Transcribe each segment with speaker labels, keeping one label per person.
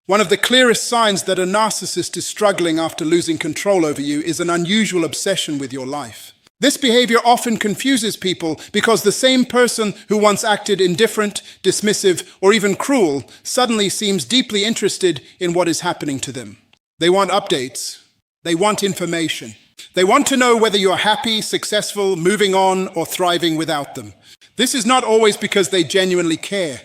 Speaker 1: One of the clearest signs that a narcissist is struggling after losing control over you is an unusual obsession with your life. This behavior often confuses people because the same person who once acted indifferent, dismissive, or even cruel suddenly seems deeply interested in what is happening to them. They want updates. They want information. They want to know whether you are happy, successful, moving on, or thriving without them. This is not always because they genuinely care.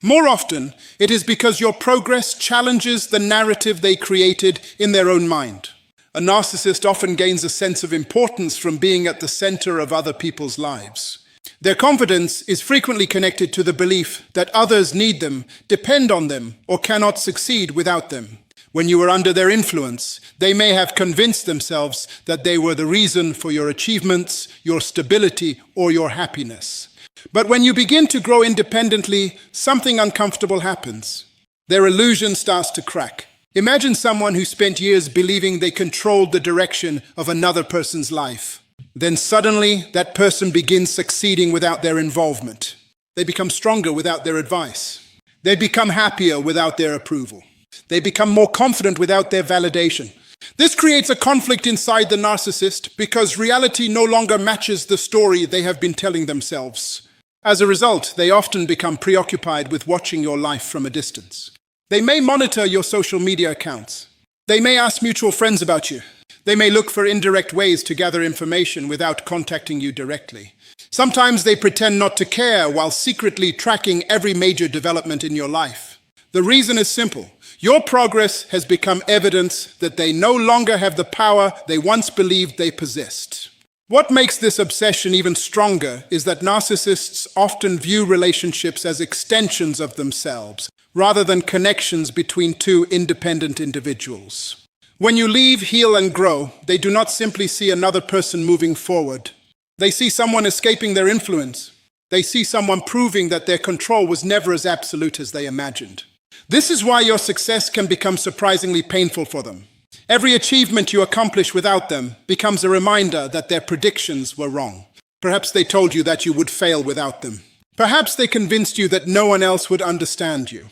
Speaker 1: More often, it is because your progress challenges the narrative they created in their own mind. A narcissist often gains a sense of importance from being at the center of other people's lives. Their confidence is frequently connected to the belief that others need them, depend on them, or cannot succeed without them. When you were under their influence, they may have convinced themselves that they were the reason for your achievements, your stability, or your happiness. But when you begin to grow independently, something uncomfortable happens. Their illusion starts to crack. Imagine someone who spent years believing they controlled the direction of another person's life. Then suddenly, that person begins succeeding without their involvement. They become stronger without their advice. They become happier without their approval. They become more confident without their validation. This creates a conflict inside the narcissist because reality no longer matches the story they have been telling themselves. As a result, they often become preoccupied with watching your life from a distance. They may monitor your social media accounts. They may ask mutual friends about you. They may look for indirect ways to gather information without contacting you directly. Sometimes they pretend not to care while secretly tracking every major development in your life. The reason is simple. Your progress has become evidence that they no longer have the power they once believed they possessed. What makes this obsession even stronger is that narcissists often view relationships as extensions of themselves, rather than connections between two independent individuals. When you leave, heal, and grow, they do not simply see another person moving forward. They see someone escaping their influence. They see someone proving that their control was never as absolute as they imagined. This is why your success can become surprisingly painful for them. Every achievement you accomplish without them becomes a reminder that their predictions were wrong. Perhaps they told you that you would fail without them. Perhaps they convinced you that no one else would understand you.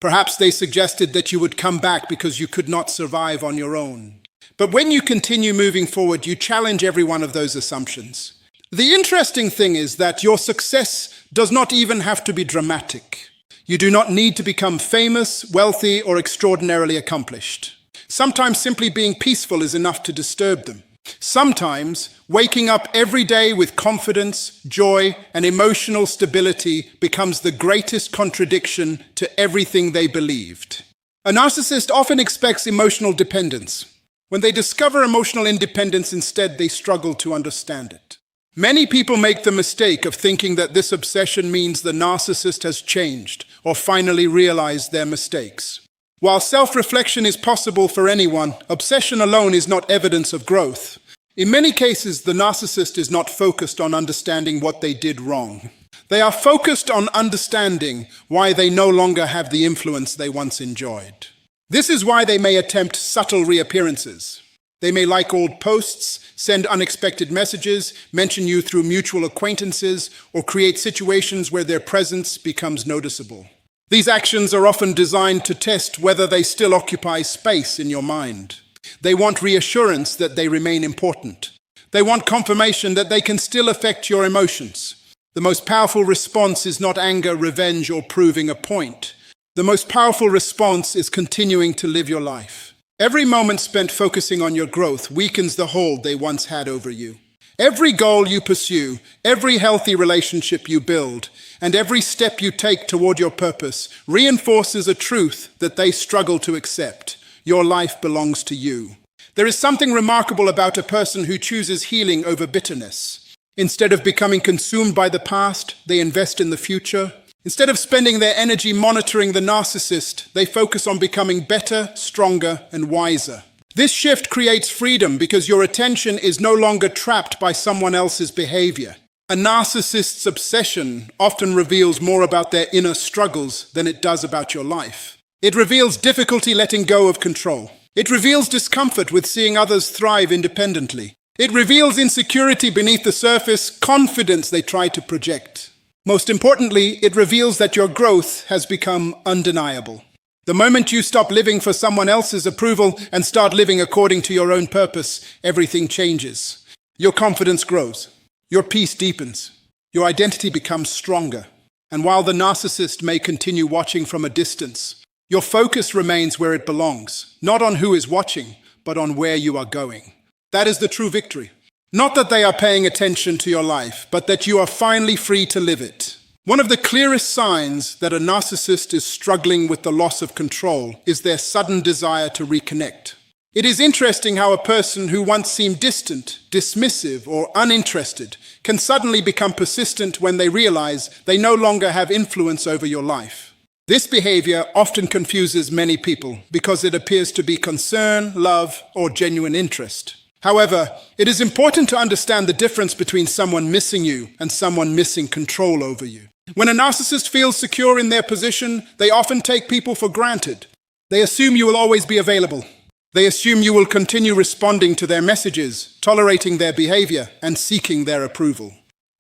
Speaker 1: Perhaps they suggested that you would come back because you could not survive on your own. But when you continue moving forward, you challenge every one of those assumptions. The interesting thing is that your success does not even have to be dramatic. You do not need to become famous, wealthy, or extraordinarily accomplished. Sometimes simply being peaceful is enough to disturb them. Sometimes waking up every day with confidence, joy, and emotional stability becomes the greatest contradiction to everything they believed. A narcissist often expects emotional dependence. When they discover emotional independence instead, they struggle to understand it. Many people make the mistake of thinking that this obsession means the narcissist has changed or finally realized their mistakes. While self-reflection is possible for anyone, obsession alone is not evidence of growth. In many cases, the narcissist is not focused on understanding what they did wrong. They are focused on understanding why they no longer have the influence they once enjoyed. This is why they may attempt subtle reappearances. They may like old posts, send unexpected messages, mention you through mutual acquaintances, or create situations where their presence becomes noticeable. These actions are often designed to test whether they still occupy space in your mind. They want reassurance that they remain important. They want confirmation that they can still affect your emotions. The most powerful response is not anger, revenge, or proving a point. The most powerful response is continuing to live your life. Every moment spent focusing on your growth weakens the hold they once had over you. Every goal you pursue, every healthy relationship you build, and every step you take toward your purpose reinforces a truth that they struggle to accept. Your life belongs to you. There is something remarkable about a person who chooses healing over bitterness. Instead of becoming consumed by the past, they invest in the future. Instead of spending their energy monitoring the narcissist, they focus on becoming better, stronger, and wiser. This shift creates freedom because your attention is no longer trapped by someone else's behavior. A narcissist's obsession often reveals more about their inner struggles than it does about your life. It reveals difficulty letting go of control. It reveals discomfort with seeing others thrive independently. It reveals insecurity beneath the surface, confidence they try to project. Most importantly, it reveals that your growth has become undeniable. The moment you stop living for someone else's approval and start living according to your own purpose, everything changes. Your confidence grows. Your peace deepens. Your identity becomes stronger. And while the narcissist may continue watching from a distance, your focus remains where it belongs, not on who is watching, but on where you are going. That is the true victory. Not that they are paying attention to your life, but that you are finally free to live it. One of the clearest signs that a narcissist is struggling with the loss of control is their sudden desire to reconnect. It is interesting how a person who once seemed distant, dismissive, or uninterested can suddenly become persistent when they realize they no longer have influence over your life. This behavior often confuses many people because it appears to be concern, love, or genuine interest. However, it is important to understand the difference between someone missing you and someone missing control over you. When a narcissist feels secure in their position, they often take people for granted. They assume you will always be available. They assume you will continue responding to their messages, tolerating their behavior, and seeking their approval.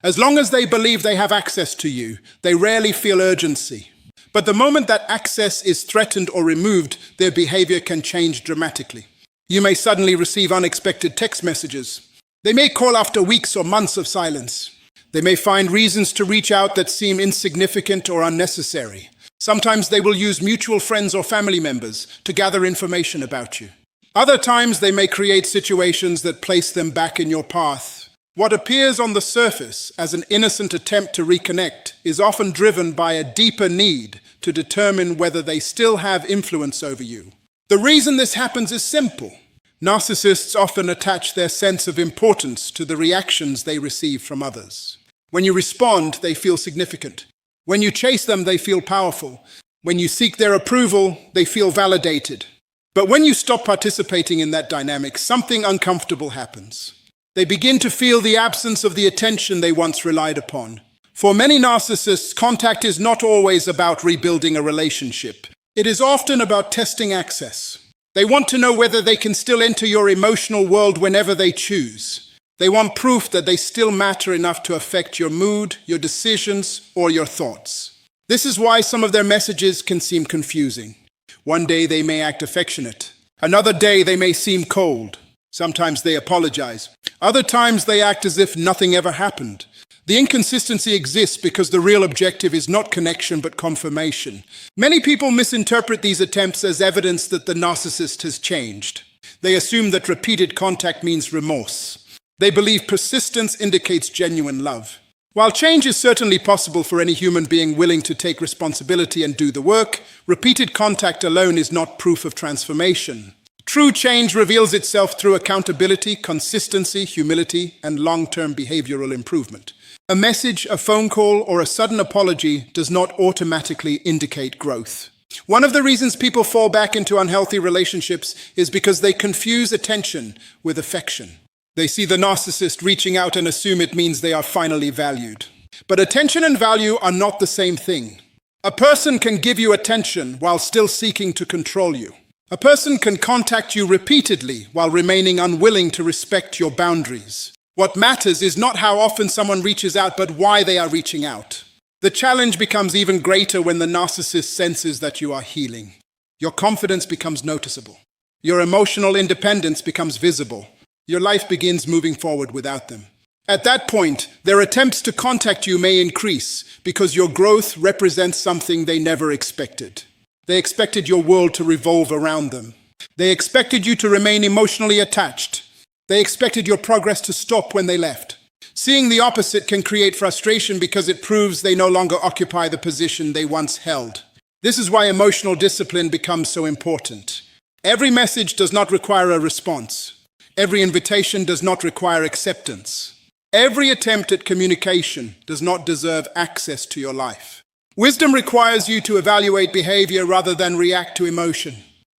Speaker 1: As long as they believe they have access to you, they rarely feel urgency. But the moment that access is threatened or removed, their behavior can change dramatically. You may suddenly receive unexpected text messages. They may call after weeks or months of silence. They may find reasons to reach out that seem insignificant or unnecessary. Sometimes they will use mutual friends or family members to gather information about you. Other times they may create situations that place them back in your path. What appears on the surface as an innocent attempt to reconnect is often driven by a deeper need to determine whether they still have influence over you. The reason this happens is simple. Narcissists often attach their sense of importance to the reactions they receive from others. When you respond, they feel significant. When you chase them, they feel powerful. When you seek their approval, they feel validated. But when you stop participating in that dynamic, something uncomfortable happens. They begin to feel the absence of the attention they once relied upon. For many narcissists, contact is not always about rebuilding a relationship. It is often about testing access. They want to know whether they can still enter your emotional world whenever they choose. They want proof that they still matter enough to affect your mood, your decisions, or your thoughts. This is why some of their messages can seem confusing. One day they may act affectionate. Another day they may seem cold. Sometimes they apologize. Other times they act as if nothing ever happened. The inconsistency exists because the real objective is not connection but confirmation. Many people misinterpret these attempts as evidence that the narcissist has changed. They assume that repeated contact means remorse. They believe persistence indicates genuine love. While change is certainly possible for any human being willing to take responsibility and do the work, repeated contact alone is not proof of transformation. True change reveals itself through accountability, consistency, humility, and long-term behavioral improvement. A message, a phone call, or a sudden apology does not automatically indicate growth. One of the reasons people fall back into unhealthy relationships is because they confuse attention with affection. They see the narcissist reaching out and assume it means they are finally valued. But attention and value are not the same thing. A person can give you attention while still seeking to control you. A person can contact you repeatedly while remaining unwilling to respect your boundaries. What matters is not how often someone reaches out, but why they are reaching out. The challenge becomes even greater when the narcissist senses that you are healing. Your confidence becomes noticeable. Your emotional independence becomes visible. Your life begins moving forward without them. At that point, their attempts to contact you may increase because your growth represents something they never expected. They expected your world to revolve around them. They expected you to remain emotionally attached. They expected your progress to stop when they left. Seeing the opposite can create frustration because it proves they no longer occupy the position they once held. This is why emotional discipline becomes so important. Every message does not require a response. Every invitation does not require acceptance. Every attempt at communication does not deserve access to your life. Wisdom requires you to evaluate behavior rather than react to emotion.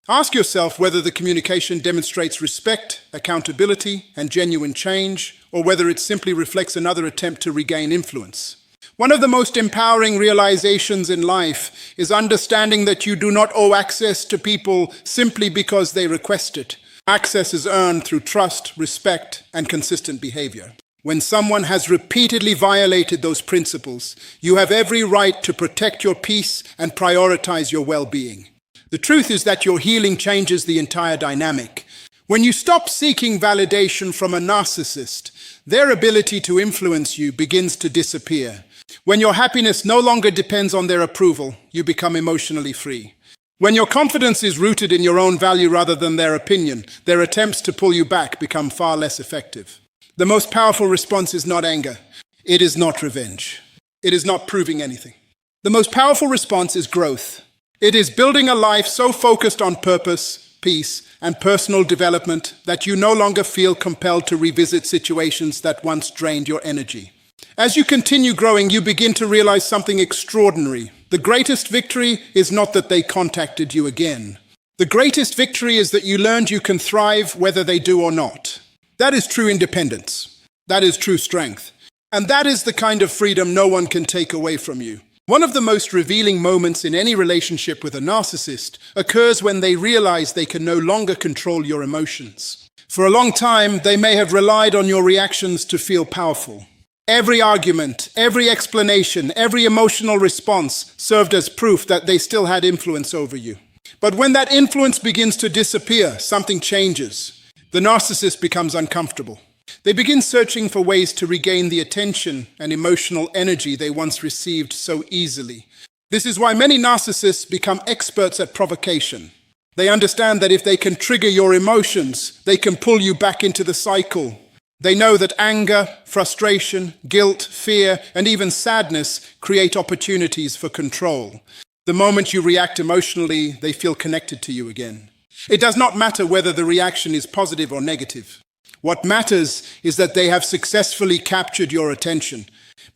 Speaker 1: Ask yourself whether the communication demonstrates respect, accountability, and genuine change, or whether it simply reflects another attempt to regain influence. One of the most empowering realizations in life is understanding that you do not owe access to people simply because they request it. Access is earned through trust, respect, and consistent behavior. When someone has repeatedly violated those principles, you have every right to protect your peace and prioritize your well-being. The truth is that your healing changes the entire dynamic. When you stop seeking validation from a narcissist, their ability to influence you begins to disappear. When your happiness no longer depends on their approval, you become emotionally free. When your confidence is rooted in your own value rather than their opinion, their attempts to pull you back become far less effective. The most powerful response is not anger. It is not revenge. It is not proving anything. The most powerful response is growth. It is building a life so focused on purpose, peace, and personal development that you no longer feel compelled to revisit situations that once drained your energy. As you continue growing, you begin to realize something extraordinary. The greatest victory is not that they contacted you again. The greatest victory is that you learned you can thrive whether they do or not. That is true independence. That is true strength. And that is the kind of freedom no one can take away from you. One of the most revealing moments in any relationship with a narcissist occurs when they realize they can no longer control your emotions. For a long time, they may have relied on your reactions to feel powerful. Every argument, every explanation, every emotional response served as proof that they still had influence over you. But when that influence begins to disappear, something changes. The narcissist becomes uncomfortable. They begin searching for ways to regain the attention and emotional energy they once received so easily. This is why many narcissists become experts at provocation. They understand that if they can trigger your emotions, they can pull you back into the cycle. They know that anger, frustration, guilt, fear, and even sadness create opportunities for control. The moment you react emotionally, they feel connected to you again. It does not matter whether the reaction is positive or negative. What matters is that they have successfully captured your attention.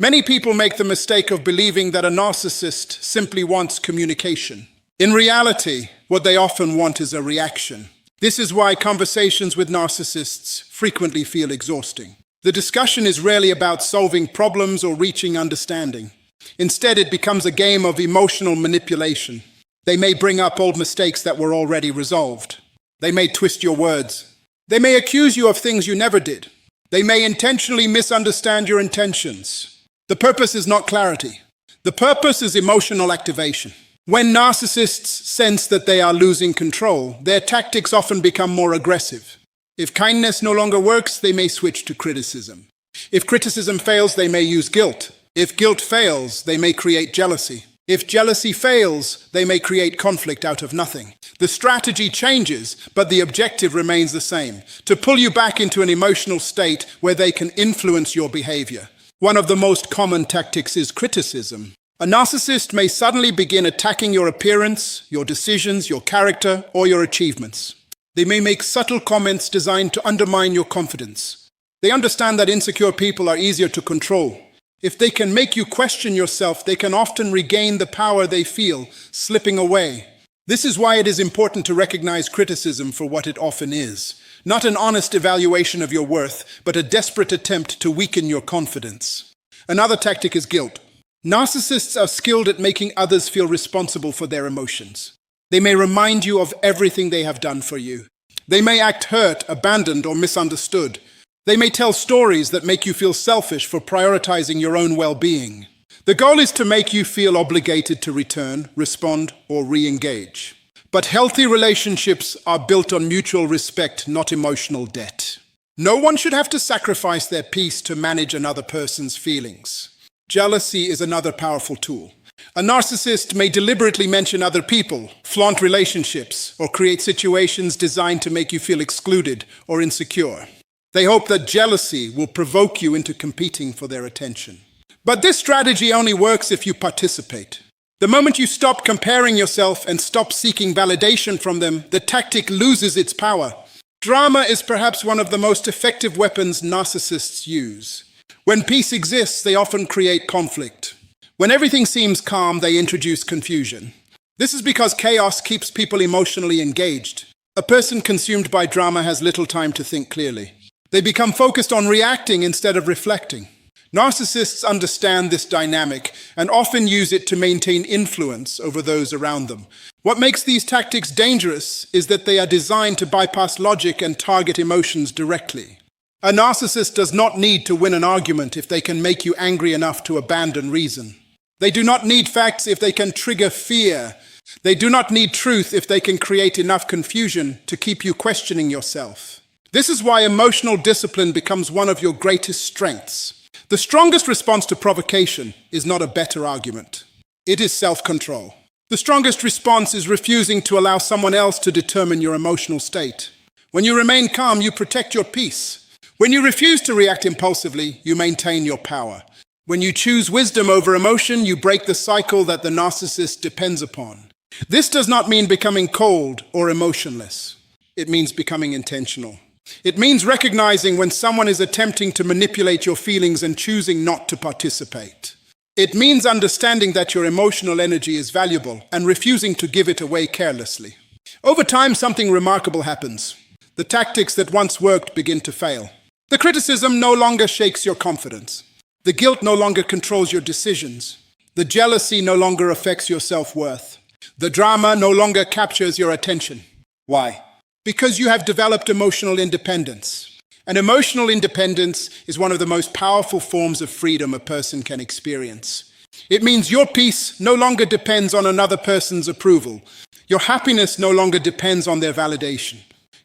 Speaker 1: Many people make the mistake of believing that a narcissist simply wants communication. In reality, what they often want is a reaction. This is why conversations with narcissists frequently feel exhausting. The discussion is rarely about solving problems or reaching understanding. Instead, it becomes a game of emotional manipulation. They may bring up old mistakes that were already resolved. They may twist your words. They may accuse you of things you never did. They may intentionally misunderstand your intentions. The purpose is not clarity. The purpose is emotional activation. When narcissists sense that they are losing control, their tactics often become more aggressive. If kindness no longer works, they may switch to criticism. If criticism fails, they may use guilt. If guilt fails, they may create jealousy. If jealousy fails, they may create conflict out of nothing. The strategy changes, but the objective remains the same: to pull you back into an emotional state where they can influence your behavior. One of the most common tactics is criticism. A narcissist may suddenly begin attacking your appearance, your decisions, your character, or your achievements. They may make subtle comments designed to undermine your confidence. They understand that insecure people are easier to control. If they can make you question yourself, they can often regain the power they feel slipping away. This is why it is important to recognize criticism for what it often is. Not an honest evaluation of your worth, but a desperate attempt to weaken your confidence. Another tactic is guilt. Narcissists are skilled at making others feel responsible for their emotions. They may remind you of everything they have done for you. They may act hurt, abandoned, or misunderstood. They may tell stories that make you feel selfish for prioritizing your own well-being. The goal is to make you feel obligated to return, respond, or re-engage. But healthy relationships are built on mutual respect, not emotional debt. No one should have to sacrifice their peace to manage another person's feelings. Jealousy is another powerful tool. A narcissist may deliberately mention other people, flaunt relationships, or create situations designed to make you feel excluded or insecure. They hope that jealousy will provoke you into competing for their attention. But this strategy only works if you participate. The moment you stop comparing yourself and stop seeking validation from them, the tactic loses its power. Drama is perhaps one of the most effective weapons narcissists use. When peace exists, they often create conflict. When everything seems calm, they introduce confusion. This is because chaos keeps people emotionally engaged. A person consumed by drama has little time to think clearly. They become focused on reacting instead of reflecting. Narcissists understand this dynamic and often use it to maintain influence over those around them. What makes these tactics dangerous is that they are designed to bypass logic and target emotions directly. A narcissist does not need to win an argument if they can make you angry enough to abandon reason. They do not need facts if they can trigger fear. They do not need truth if they can create enough confusion to keep you questioning yourself. This is why emotional discipline becomes one of your greatest strengths. The strongest response to provocation is not a better argument. It is self-control. The strongest response is refusing to allow someone else to determine your emotional state. When you remain calm, you protect your peace. When you refuse to react impulsively, you maintain your power. When you choose wisdom over emotion, you break the cycle that the narcissist depends upon. This does not mean becoming cold or emotionless. It means becoming intentional. It means recognizing when someone is attempting to manipulate your feelings and choosing not to participate. It means understanding that your emotional energy is valuable and refusing to give it away carelessly. Over time, something remarkable happens. The tactics that once worked begin to fail. The criticism no longer shakes your confidence. The guilt no longer controls your decisions. The jealousy no longer affects your self-worth. The drama no longer captures your attention. Why? Because you have developed emotional independence. And emotional independence is one of the most powerful forms of freedom a person can experience. It means your peace no longer depends on another person's approval. Your happiness no longer depends on their validation.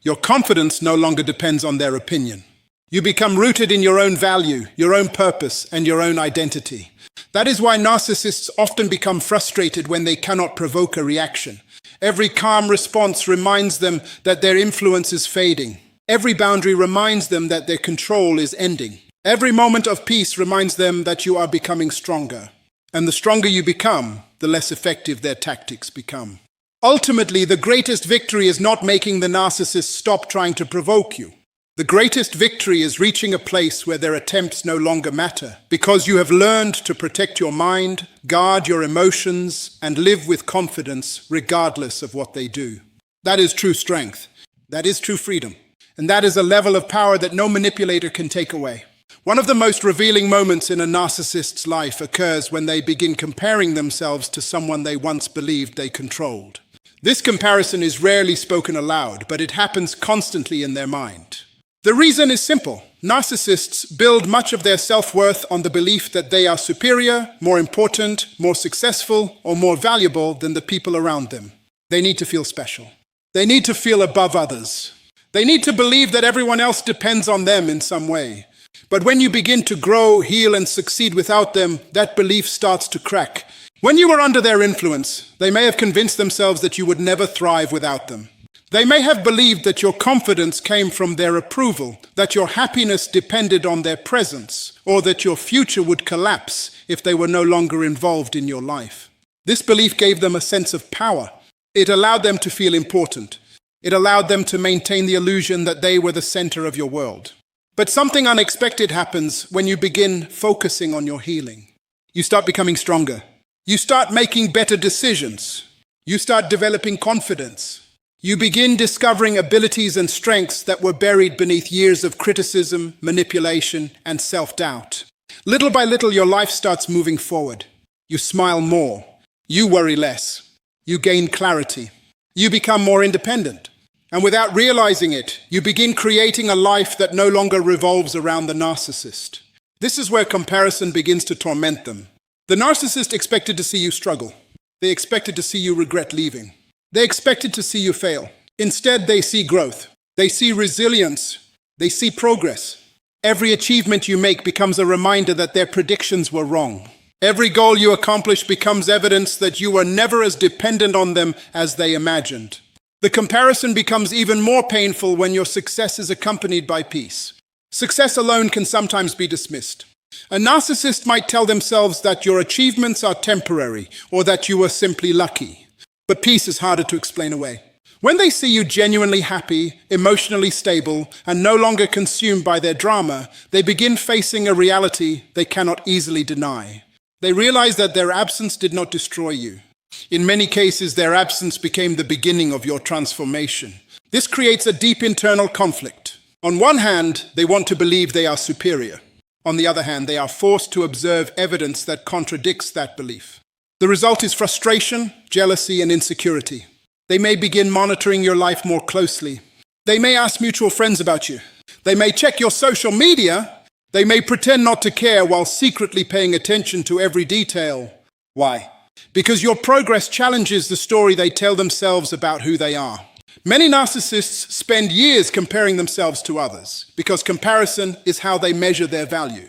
Speaker 1: Your confidence no longer depends on their opinion. You become rooted in your own value, your own purpose, and your own identity. That is why narcissists often become frustrated when they cannot provoke a reaction. Every calm response reminds them that their influence is fading. Every boundary reminds them that their control is ending. Every moment of peace reminds them that you are becoming stronger. And the stronger you become, the less effective their tactics become. Ultimately, the greatest victory is not making the narcissist stop trying to provoke you. The greatest victory is reaching a place where their attempts no longer matter, because you have learned to protect your mind, guard your emotions, and live with confidence regardless of what they do. That is true strength. That is true freedom. And that is a level of power that no manipulator can take away. One of the most revealing moments in a narcissist's life occurs when they begin comparing themselves to someone they once believed they controlled. This comparison is rarely spoken aloud, but it happens constantly in their mind. The reason is simple. Narcissists build much of their self-worth on the belief that they are superior, more important, more successful, or more valuable than the people around them. They need to feel special. They need to feel above others. They need to believe that everyone else depends on them in some way. But when you begin to grow, heal, and succeed without them, that belief starts to crack. When you were under their influence, they may have convinced themselves that you would never thrive without them. They may have believed that your confidence came from their approval, that your happiness depended on their presence, or that your future would collapse if they were no longer involved in your life. This belief gave them a sense of power. It allowed them to feel important. It allowed them to maintain the illusion that they were the center of your world. But something unexpected happens when you begin focusing on your healing. You start becoming stronger. You start making better decisions. You start developing confidence. You begin discovering abilities and strengths that were buried beneath years of criticism, manipulation, and self-doubt. Little by little, your life starts moving forward. You smile more. You worry less. You gain clarity. You become more independent. And without realizing it, you begin creating a life that no longer revolves around the narcissist. This is where comparison begins to torment them. The narcissist expected to see you struggle. They expected to see you regret leaving. They expected to see you fail. Instead, they see growth. They see resilience. They see progress. Every achievement you make becomes a reminder that their predictions were wrong. Every goal you accomplish becomes evidence that you were never as dependent on them as they imagined. The comparison becomes even more painful when your success is accompanied by peace. Success alone can sometimes be dismissed. A narcissist might tell themselves that your achievements are temporary or that you were simply lucky. But peace is harder to explain away. When they see you genuinely happy, emotionally stable, and no longer consumed by their drama, they begin facing a reality they cannot easily deny. They realize that their absence did not destroy you. In many cases, their absence became the beginning of your transformation. This creates a deep internal conflict. On one hand, they want to believe they are superior. On the other hand, they are forced to observe evidence that contradicts that belief. The result is frustration, jealousy, and insecurity. They may begin monitoring your life more closely. They may ask mutual friends about you. They may check your social media. They may pretend not to care while secretly paying attention to every detail. Why? Because your progress challenges the story they tell themselves about who they are. Many narcissists spend years comparing themselves to others, because comparison is how they measure their value.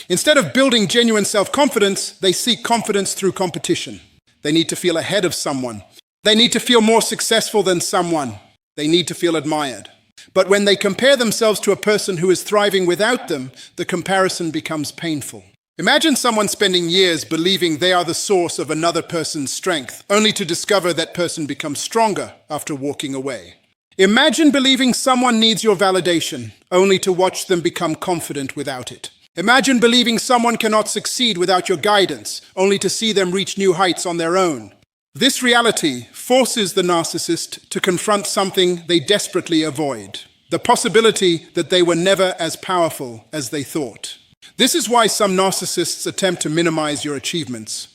Speaker 1: Instead of building genuine self-confidence, they seek confidence through competition. They need to feel ahead of someone. They need to feel more successful than someone. They need to feel admired. But when they compare themselves to a person who is thriving without them, the comparison becomes painful. Imagine someone spending years believing they are the source of another person's strength, only to discover that person becomes stronger after walking away. Imagine believing someone needs your validation, only to watch them become confident without it. Imagine believing someone cannot succeed without your guidance, only to see them reach new heights on their own. This reality forces the narcissist to confront something they desperately avoid: the possibility that they were never as powerful as they thought. This is why some narcissists attempt to minimize your achievements.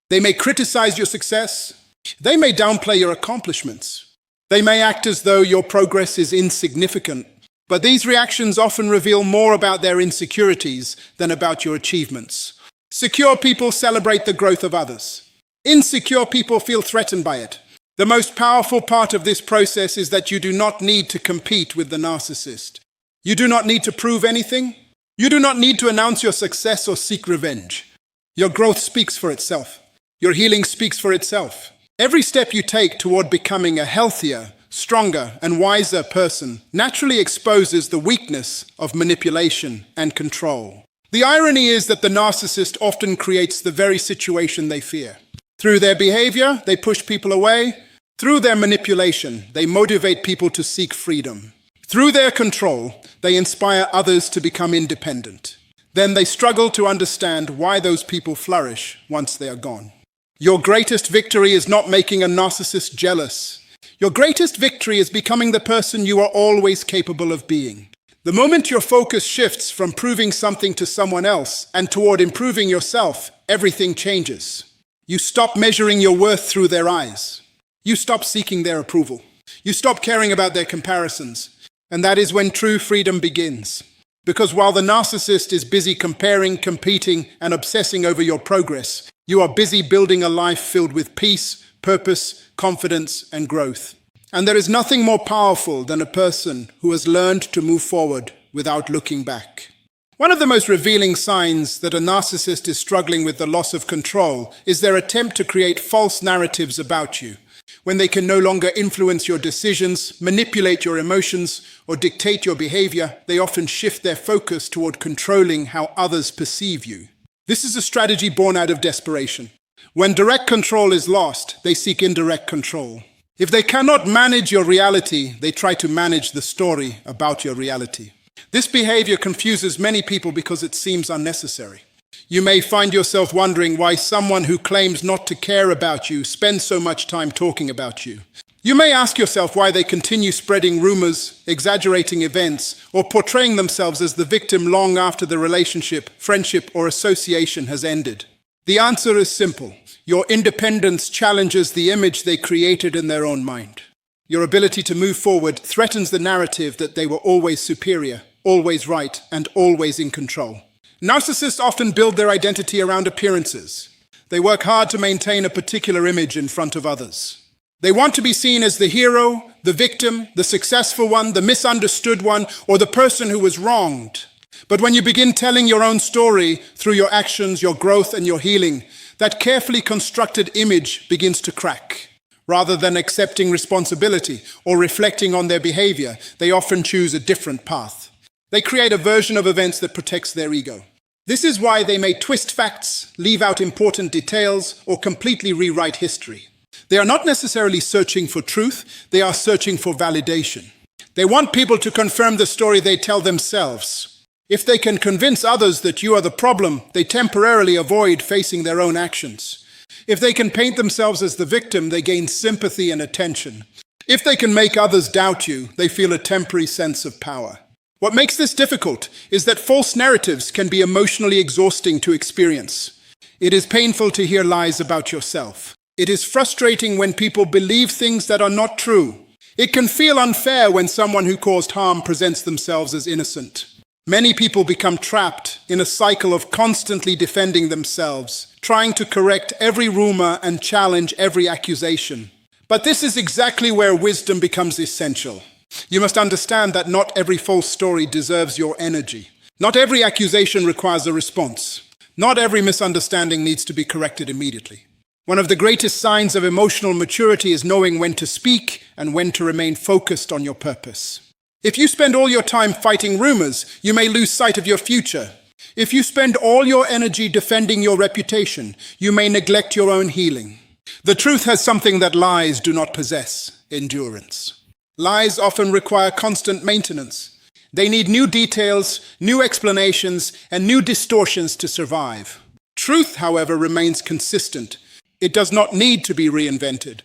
Speaker 1: They may criticize your success. They may downplay your accomplishments. They may act as though your progress is insignificant. But these reactions often reveal more about their insecurities than about your achievements. Secure people celebrate the growth of others. Insecure people feel threatened by it. The most powerful part of this process is that you do not need to compete with the narcissist. You do not need to prove anything. You do not need to announce your success or seek revenge. Your growth speaks for itself. Your healing speaks for itself. Every step you take toward becoming a healthier, stronger, and wiser person naturally exposes the weakness of manipulation and control. The irony is that the narcissist often creates the very situation they fear. Through their behavior, they push people away. Through their manipulation, they motivate people to seek freedom. Through their control, they inspire others to become independent. Then they struggle to understand why those people flourish once they are gone. Your greatest victory is not making a narcissist jealous. Your greatest victory is becoming the person you are always capable of being. The moment your focus shifts from proving something to someone else and toward improving yourself, everything changes. You stop measuring your worth through their eyes. You stop seeking their approval. You stop caring about their comparisons. And that is when true freedom begins. Because while the narcissist is busy comparing, competing, and obsessing over your progress, you are busy building a life filled with peace, purpose, confidence, and growth. And there is nothing more powerful than a person who has learned to move forward without looking back. One of the most revealing signs that a narcissist is struggling with the loss of control is their attempt to create false narratives about you. When they can no longer influence your decisions, manipulate your emotions, or dictate your behavior, they often shift their focus toward controlling how others perceive you. This is a strategy born out of desperation. When direct control is lost, they seek indirect control. If they cannot manage your reality, they try to manage the story about your reality. This behavior confuses many people because it seems unnecessary. You may find yourself wondering why someone who claims not to care about you spends so much time talking about you. You may ask yourself why they continue spreading rumors, exaggerating events, or portraying themselves as the victim long after the relationship, friendship, or association has ended. The answer is simple. Your independence challenges the image they created in their own mind. Your ability to move forward threatens the narrative that they were always superior, always right, and always in control. Narcissists often build their identity around appearances. They work hard to maintain a particular image in front of others. They want to be seen as the hero, the victim, the successful one, the misunderstood one, or the person who was wronged. But when you begin telling your own story through your actions, your growth, and your healing, that carefully constructed image begins to crack. Rather than accepting responsibility or reflecting on their behavior, they often choose a different path. They create a version of events that protects their ego. This is why they may twist facts, leave out important details, or completely rewrite history. They are not necessarily searching for truth, they are searching for validation. They want people to confirm the story they tell themselves. If they can convince others that you are the problem, they temporarily avoid facing their own actions. If they can paint themselves as the victim, they gain sympathy and attention. If they can make others doubt you, they feel a temporary sense of power. What makes this difficult is that false narratives can be emotionally exhausting to experience. It is painful to hear lies about yourself. It is frustrating when people believe things that are not true. It can feel unfair when someone who caused harm presents themselves as innocent. Many people become trapped in a cycle of constantly defending themselves, trying to correct every rumor and challenge every accusation. But this is exactly where wisdom becomes essential. You must understand that not every false story deserves your energy. Not every accusation requires a response. Not every misunderstanding needs to be corrected immediately. One of the greatest signs of emotional maturity is knowing when to speak and when to remain focused on your purpose. If you spend all your time fighting rumors, you may lose sight of your future. If you spend all your energy defending your reputation, you may neglect your own healing. The truth has something that lies do not possess: endurance. Lies often require constant maintenance. They need new details, new explanations, and new distortions to survive. Truth, however, remains consistent. It does not need to be reinvented.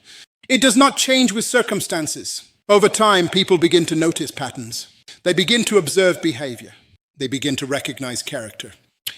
Speaker 1: It does not change with circumstances. Over time, people begin to notice patterns. They begin to observe behavior. They begin to recognize character.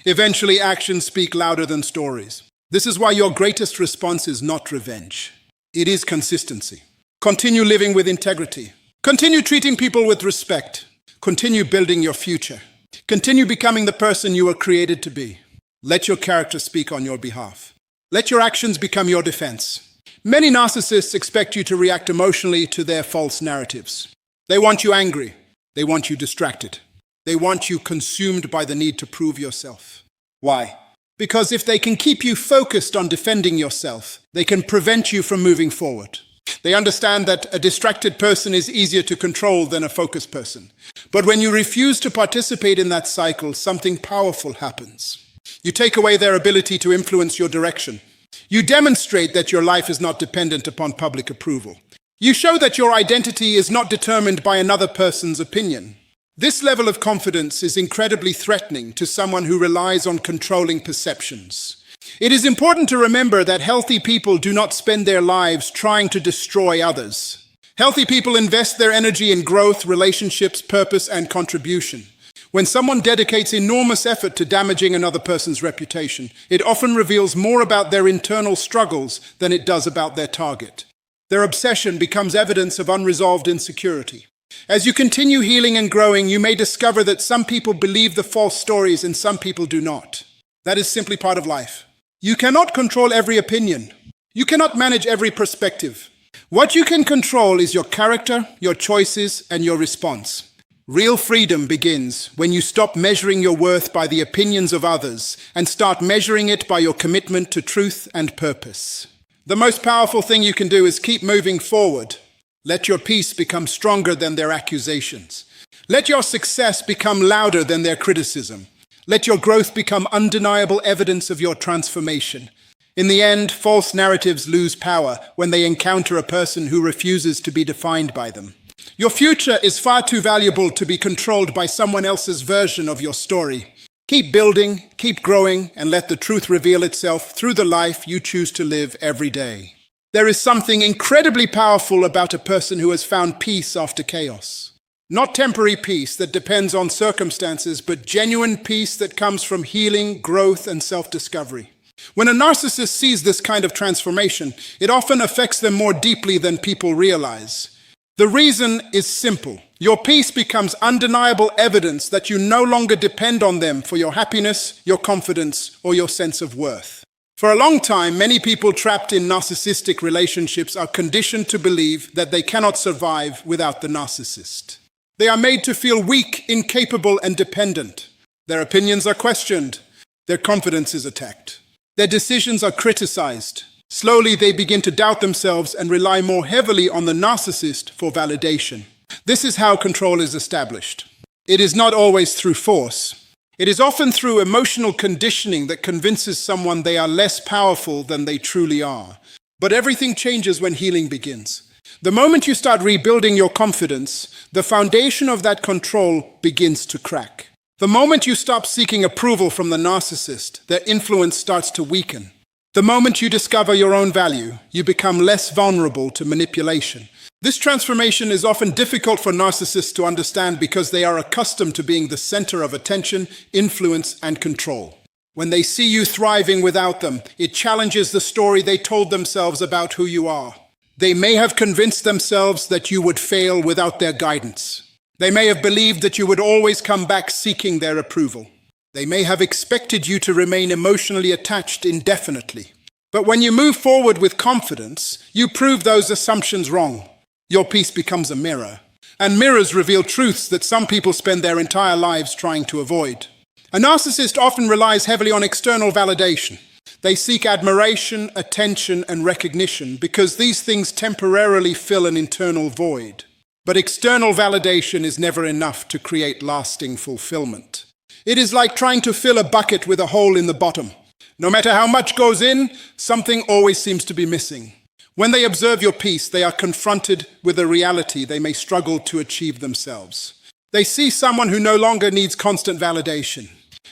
Speaker 1: Eventually, actions speak louder than stories. This is why your greatest response is not revenge. It is consistency. Continue living with integrity. Continue treating people with respect. Continue building your future. Continue becoming the person you were created to be. Let your character speak on your behalf. Let your actions become your defense. Many narcissists expect you to react emotionally to their false narratives. They want you angry. They want you distracted. They want you consumed by the need to prove yourself. Why? Because if they can keep you focused on defending yourself, they can prevent you from moving forward. They understand that a distracted person is easier to control than a focused person. But when you refuse to participate in that cycle, something powerful happens. You take away their ability to influence your direction. You demonstrate that your life is not dependent upon public approval. You show that your identity is not determined by another person's opinion. This level of confidence is incredibly threatening to someone who relies on controlling perceptions. It is important to remember that healthy people do not spend their lives trying to destroy others. Healthy people invest their energy in growth, relationships, purpose, and contribution. When someone dedicates enormous effort to damaging another person's reputation, it often reveals more about their internal struggles than it does about their target. Their obsession becomes evidence of unresolved insecurity. As you continue healing and growing, you may discover that some people believe the false stories and some people do not. That is simply part of life. You cannot control every opinion. You cannot manage every perspective. What you can control is your character, your choices, and your response. Real freedom begins when you stop measuring your worth by the opinions of others and start measuring it by your commitment to truth and purpose. The most powerful thing you can do is keep moving forward. Let your peace become stronger than their accusations. Let your success become louder than their criticism. Let your growth become undeniable evidence of your transformation. In the end, false narratives lose power when they encounter a person who refuses to be defined by them. Your future is far too valuable to be controlled by someone else's version of your story. Keep building, keep growing, and let the truth reveal itself through the life you choose to live every day. There is something incredibly powerful about a person who has found peace after chaos. Not temporary peace that depends on circumstances, but genuine peace that comes from healing, growth, and self-discovery. When a narcissist sees this kind of transformation, it often affects them more deeply than people realize. The reason is simple. Your peace becomes undeniable evidence that you no longer depend on them for your happiness, your confidence, or your sense of worth. For a long time, many people trapped in narcissistic relationships are conditioned to believe that they cannot survive without the narcissist. They are made to feel weak, incapable, and dependent. Their opinions are questioned. Their confidence is attacked. Their decisions are criticized. Slowly, they begin to doubt themselves and rely more heavily on the narcissist for validation. This is how control is established. It is not always through force. It is often through emotional conditioning that convinces someone they are less powerful than they truly are. But everything changes when healing begins. The moment you start rebuilding your confidence, the foundation of that control begins to crack. The moment you stop seeking approval from the narcissist, their influence starts to weaken. The moment you discover your own value, you become less vulnerable to manipulation. This transformation is often difficult for narcissists to understand because they are accustomed to being the center of attention, influence, and control. When they see you thriving without them, it challenges the story they told themselves about who you are. They may have convinced themselves that you would fail without their guidance. They may have believed that you would always come back seeking their approval. They may have expected you to remain emotionally attached indefinitely. But when you move forward with confidence, you prove those assumptions wrong. Your peace becomes a mirror. And mirrors reveal truths that some people spend their entire lives trying to avoid. A narcissist often relies heavily on external validation. They seek admiration, attention, and recognition because these things temporarily fill an internal void. But external validation is never enough to create lasting fulfillment. It is like trying to fill a bucket with a hole in the bottom. No matter how much goes in, something always seems to be missing. When they observe your peace, they are confronted with a reality they may struggle to achieve themselves. They see someone who no longer needs constant validation.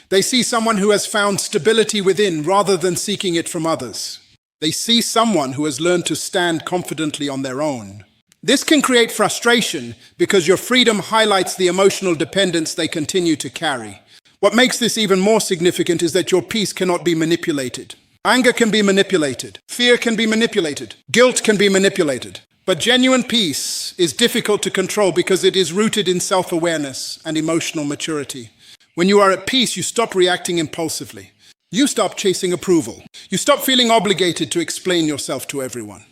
Speaker 1: They see someone who has found stability within rather than seeking it from others. They see someone who has learned to stand confidently on their own. This can create frustration because your freedom highlights the emotional dependence they continue to carry. What makes this even more significant is that your peace cannot be manipulated. Anger can be manipulated. Fear can be manipulated. Guilt can be manipulated. But genuine peace is difficult to control because it is rooted in self-awareness and emotional maturity. When you are at peace, you stop reacting impulsively. You stop chasing approval. You stop feeling obligated to explain yourself to everyone.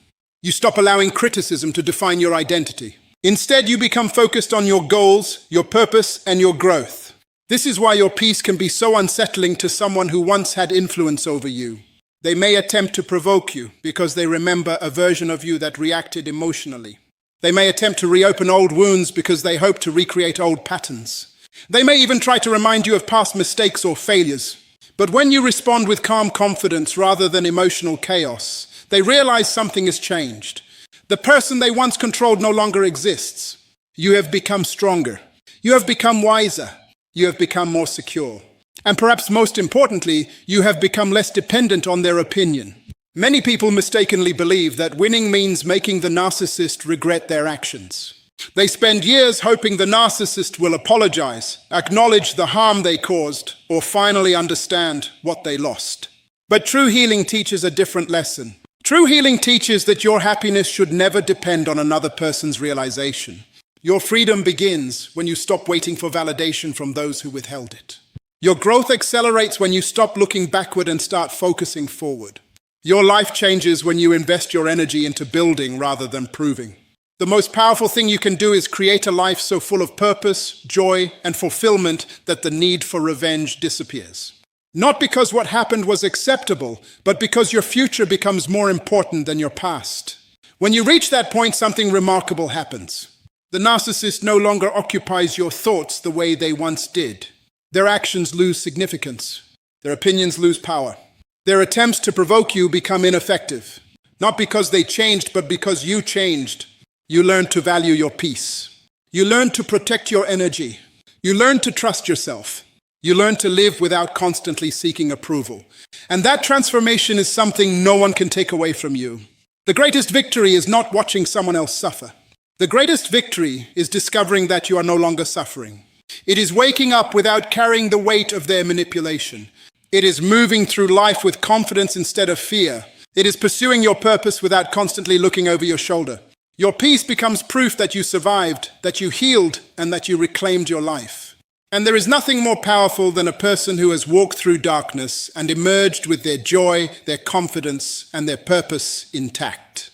Speaker 1: You stop allowing criticism to define your identity. Instead, you become focused on your goals, your purpose, and your growth. This is why your peace can be so unsettling to someone who once had influence over you. They may attempt to provoke you because they remember a version of you that reacted emotionally. They may attempt to reopen old wounds because they hope to recreate old patterns. They may even try to remind you of past mistakes or failures. But when you respond with calm confidence rather than emotional chaos, they realize something has changed. The person they once controlled no longer exists. You have become stronger. You have become wiser. You have become more secure. And perhaps most importantly, you have become less dependent on their opinion. Many people mistakenly believe that winning means making the narcissist regret their actions. They spend years hoping the narcissist will apologize, acknowledge the harm they caused, or finally understand what they lost. But true healing teaches a different lesson. True healing teaches that your happiness should never depend on another person's realization. Your freedom begins when you stop waiting for validation from those who withheld it. Your growth accelerates when you stop looking backward and start focusing forward. Your life changes when you invest your energy into building rather than proving. The most powerful thing you can do is create a life so full of purpose, joy, and fulfillment that the need for revenge disappears. Not because what happened was acceptable, but because your future becomes more important than your past. When you reach that point, something remarkable happens. The narcissist no longer occupies your thoughts the way they once did. Their actions lose significance. Their opinions lose power. Their attempts to provoke you become ineffective. Not because they changed, but because you changed. You learn to value your peace. You learn to protect your energy. You learn to trust yourself. You learn to live without constantly seeking approval. And that transformation is something no one can take away from you. The greatest victory is not watching someone else suffer. The greatest victory is discovering that you are no longer suffering. It is waking up without carrying the weight of their manipulation. It is moving through life with confidence instead of fear. It is pursuing your purpose without constantly looking over your shoulder. Your peace becomes proof that you survived, that you healed, and that you reclaimed your life. And there is nothing more powerful than a person who has walked through darkness and emerged with their joy, their confidence, and their purpose intact.